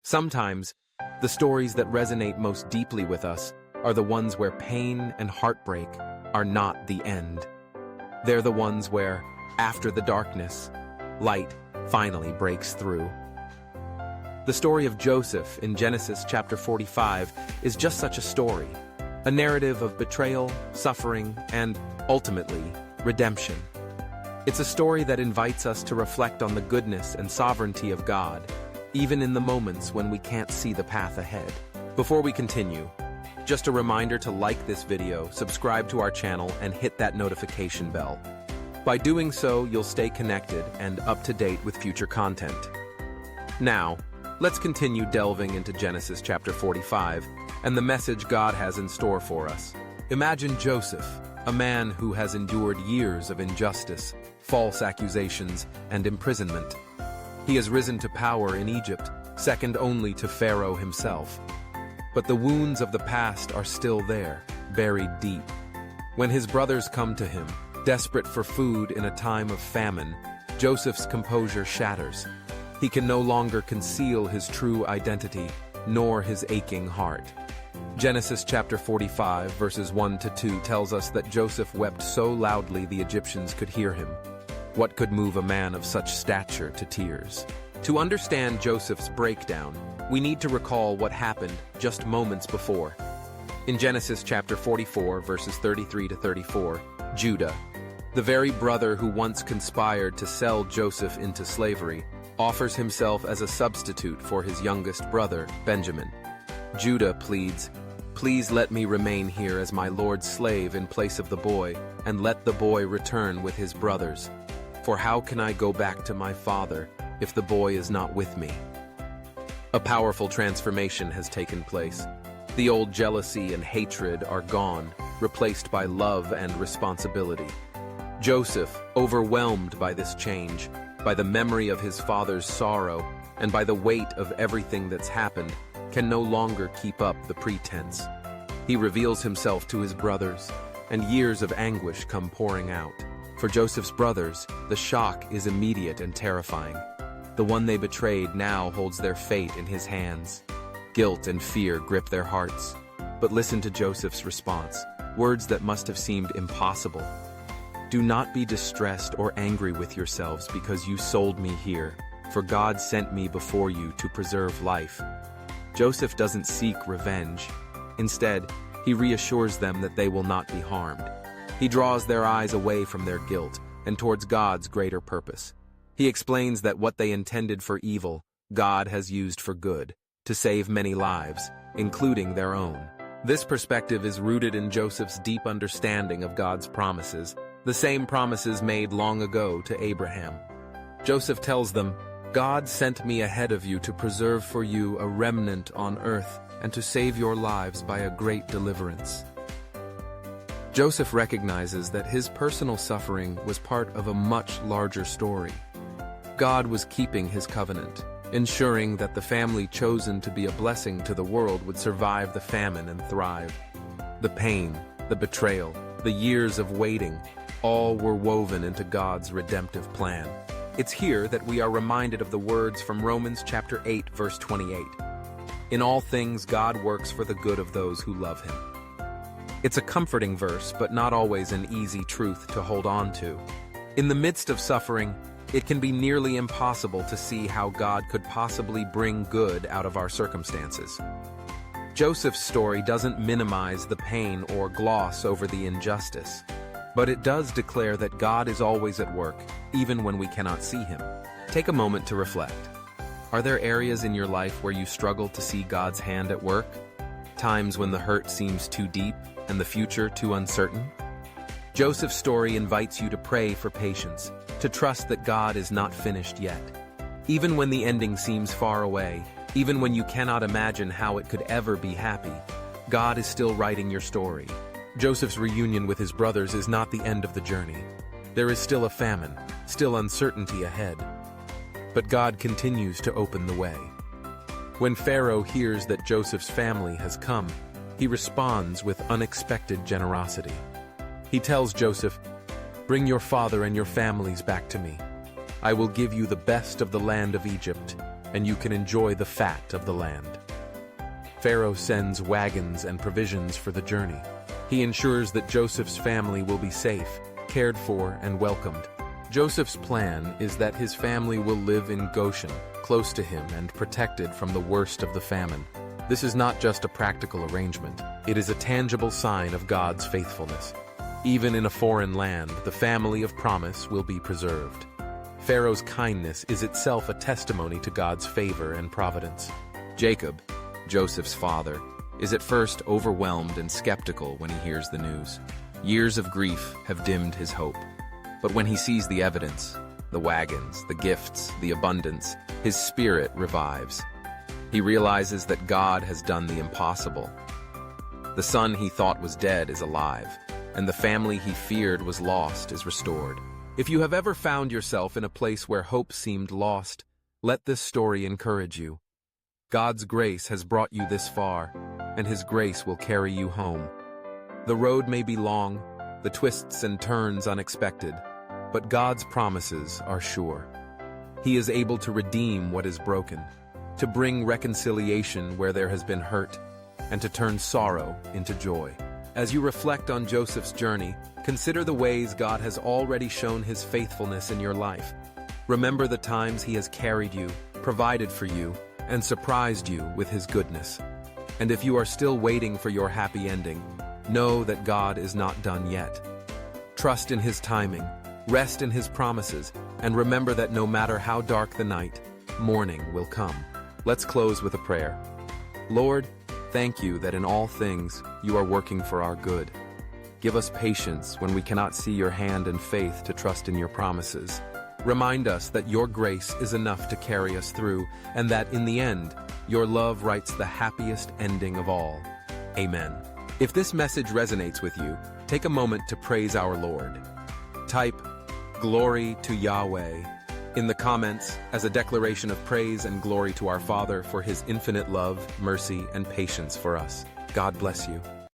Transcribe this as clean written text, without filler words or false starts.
Sometimes, the stories that resonate most deeply with us are the ones where pain and heartbreak are not the end. They're the ones where, after the darkness, light finally breaks through. The story of Joseph in Genesis chapter 45 is just such a story, a narrative of betrayal, suffering, and, ultimately, redemption. It's a story that invites us to reflect on the goodness and sovereignty of God, even in the moments when we can't see the path ahead. Before we continue, just a reminder to like this video, subscribe to our channel, and hit that notification bell. By doing so, you'll stay connected and up to date with future content. Now, let's continue delving into Genesis chapter 45 and the message God has in store for us. Imagine Joseph, a man who has endured years of injustice, false accusations, and imprisonment. He has risen to power in Egypt, second only to Pharaoh himself. But the wounds of the past are still there, buried deep. When his brothers come to him, desperate for food in a time of famine, Joseph's composure shatters. He can no longer conceal his true identity, nor his aching heart. Genesis chapter 45, verses 1-2 tells us that Joseph wept so loudly the Egyptians could hear him. What could move a man of such stature to tears? To understand Joseph's breakdown, we need to recall what happened just moments before. In Genesis chapter 44, verses 33-34, Judah, the very brother who once conspired to sell Joseph into slavery, offers himself as a substitute for his youngest brother, Benjamin. Judah pleads, "Please let me remain here as my lord's slave in place of the boy, and let the boy return with his brothers. For how can I go back to my father if the boy is not with me?" A powerful transformation has taken place. The old jealousy and hatred are gone, replaced by love and responsibility. Joseph, overwhelmed by this change, by the memory of his father's sorrow, and by the weight of everything that's happened, can no longer keep up the pretense. He reveals himself to his brothers, and years of anguish come pouring out. For Joseph's brothers, the shock is immediate and terrifying. The one they betrayed now holds their fate in his hands. Guilt and fear grip their hearts. But listen to Joseph's response, words that must have seemed impossible. "Do not be distressed or angry with yourselves because you sold me here, for God sent me before you to preserve life." Joseph doesn't seek revenge. Instead, he reassures them that they will not be harmed. He draws their eyes away from their guilt and towards God's greater purpose. He explains that what they intended for evil, God has used for good, to save many lives, including their own. This perspective is rooted in Joseph's deep understanding of God's promises, the same promises made long ago to Abraham. Joseph tells them, "God sent me ahead of you to preserve for you a remnant on earth and to save your lives by a great deliverance." Joseph recognizes that his personal suffering was part of a much larger story. God was keeping his covenant, ensuring that the family chosen to be a blessing to the world would survive the famine and thrive. The pain, the betrayal, the years of waiting, all were woven into God's redemptive plan. It's here that we are reminded of the words from Romans chapter 8, verse 28. "In all things God works for the good of those who love him." It's a comforting verse, but not always an easy truth to hold on to. In the midst of suffering, it can be nearly impossible to see how God could possibly bring good out of our circumstances. Joseph's story doesn't minimize the pain or gloss over the injustice, but it does declare that God is always at work, even when we cannot see him. Take a moment to reflect. Are there areas in your life where you struggle to see God's hand at work? Times when the hurt seems too deep and the future too uncertain? Joseph's story invites you to pray for patience, to trust that God is not finished yet. Even when the ending seems far away, even when you cannot imagine how it could ever be happy, God is still writing your story. Joseph's reunion with his brothers is not the end of the journey. There is still a famine, still uncertainty ahead. But God continues to open the way. When Pharaoh hears that Joseph's family has come, he responds with unexpected generosity. He tells Joseph, "Bring your father and your families back to me. I will give you the best of the land of Egypt, and you can enjoy the fat of the land. Pharaoh sends wagons and provisions for the journey. He ensures that Joseph's family will be safe, cared for, and welcomed. Joseph's plan is that his family will live in Goshen, close to him and protected from the worst of the famine. This is not just a practical arrangement. It is a tangible sign of God's faithfulness. Even in a foreign land, the family of promise will be preserved. Pharaoh's kindness is itself a testimony to God's favor and providence. Jacob, Joseph's father, is at first overwhelmed and skeptical when he hears the news. Years of grief have dimmed his hope. But when he sees the evidence, the wagons, the gifts, the abundance, his spirit revives. He realizes that God has done the impossible. The son he thought was dead is alive, and the family he feared was lost is restored. If you have ever found yourself in a place where hope seemed lost, let this story encourage you. God's grace has brought you this far, and His grace will carry you home. The road may be long, the twists and turns unexpected, but God's promises are sure. He is able to redeem what is broken, to bring reconciliation where there has been hurt, and to turn sorrow into joy. As you reflect on Joseph's journey, consider the ways God has already shown His faithfulness in your life. Remember the times He has carried you, provided for you, and surprised you with His goodness. And if you are still waiting for your happy ending, know that God is not done yet. Trust in His timing, rest in His promises, and remember that no matter how dark the night, morning will come. Let's close with a prayer. Lord, thank you that in all things you are working for our good. Give us patience when we cannot see your hand and faith to trust in your promises. Remind us that your grace is enough to carry us through, and that in the end, your love writes the happiest ending of all. Amen. If this message resonates with you, take a moment to praise our Lord. Type, "Glory to Yahweh," in the comments as a declaration of praise and glory to our Father for His infinite love, mercy, and patience for us. God bless you.